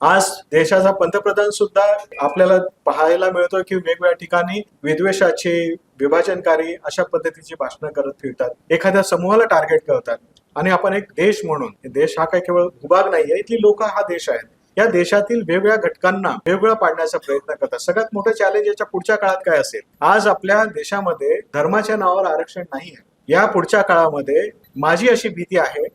आज देशाचा पंतप्रधान सुद्धा आपल्याला पाहायला मिळतो की वेगवेगळ्या ठिकाणी विद्वेषाची, विभाजनकारी अशा पद्धतीची भाषणं करत फिरतात, एखाद्या समूहाला टार्गेट करतात. आणि आपण एक देश म्हणून, देश हा काही केवळ भूभाग नाहीये, इथली लोक हा देश आहेत, या देशातील वेगवेगळ्या घटकांना वेगळं पाडण्याचा प्रयत्न करतात. सगळ्यात मोठं चॅलेंज याच्या पुढच्या काळात काय असेल? आज आपल्या देशामध्ये धर्माच्या नावावर आरक्षण नाही आहे. या पुढच्या काळामध्ये माझी अशी भीती आहे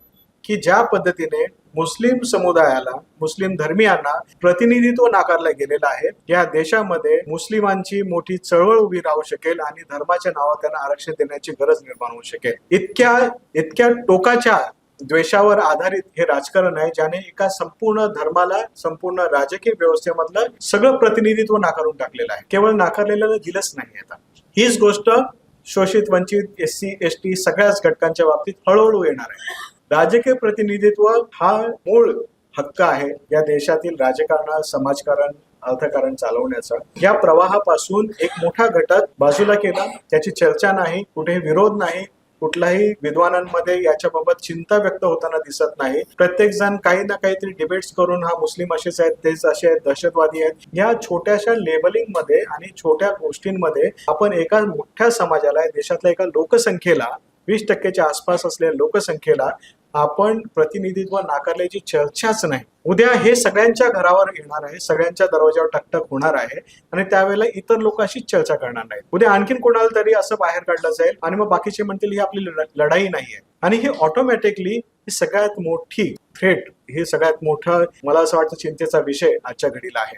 की ज्या पद्धतीने मुस्लिम समुदायाला, मुस्लिम धर्मियांना प्रतिनिधित्व नाकारलं गेलेलं आहे, या देशामध्ये मुस्लिमांची मोठी चळवळ उभी राहू शकेल आणि धर्माच्या नावावर त्यांना आरक्षण देण्याची गरज निर्माण होऊ शकेल. इतक्या टोकाच्या द्वेषावर आधारित हे राजकारण आहे, ज्याने एका संपूर्ण धर्माला, संपूर्ण राजकीय व्यवस्थेमधलं सगळं प्रतिनिधित्व नाकारून टाकलेलं आहे. केवळ नाकारलेलं दिलंच नाही. आता हीच गोष्ट शोषित, वंचित, SC, ST सगळ्याच घटकांच्या बाबतीत हळूहळू येणार आहे. राजकीय प्रतिनिधित्व हा मूळ हक्क आहे या देशातील राजकारण, समाजकारण, अर्थकारण चालवण्याचा. या प्रवाहापासून एक मोठा घटक बाजूला केला, त्याची चर्चा नाही, कुठेही विरोध नाही, कुठल्याही विद्वानांमध्ये याच्याबाबत चिंता व्यक्त होताना दिसत नाही. प्रत्येक जण काही ना काहीतरी डिबेट्स करून हा मुस्लिम असेच आहेत, तेच असे आहेत, दहशतवादी आहेत, या छोट्याशा लेबलिंग मध्ये आणि छोट्या गोष्टींमध्ये आपण एका मोठ्या समाजाला, देशातल्या एका लोकसंख्येला, 20% आसपास असलेल्या लोकसंख्येला आपण प्रतिनिधित्व नाकारल्याची चर्चाच नाही. उद्या हे सगळ्यांच्या घरावर येणार आहे, सगळ्यांच्या दरवाजावर टकटक होणार आहे आणि त्यावेळेला इतर लोक अशीच चर्चा करणार नाहीत. उद्या आणखीन कोणाला तरी असं बाहेर काढलं जाईल आणि मग बाकीचे म्हणतील ही आपली लढाई नाहीये. आणि हे ऑटोमॅटिकली ही सगळ्यात मोठी थ्रेट, हे सगळ्यात मोठं मला असं वाटतं चिंतेचा विषय आजच्या घडीला आहे.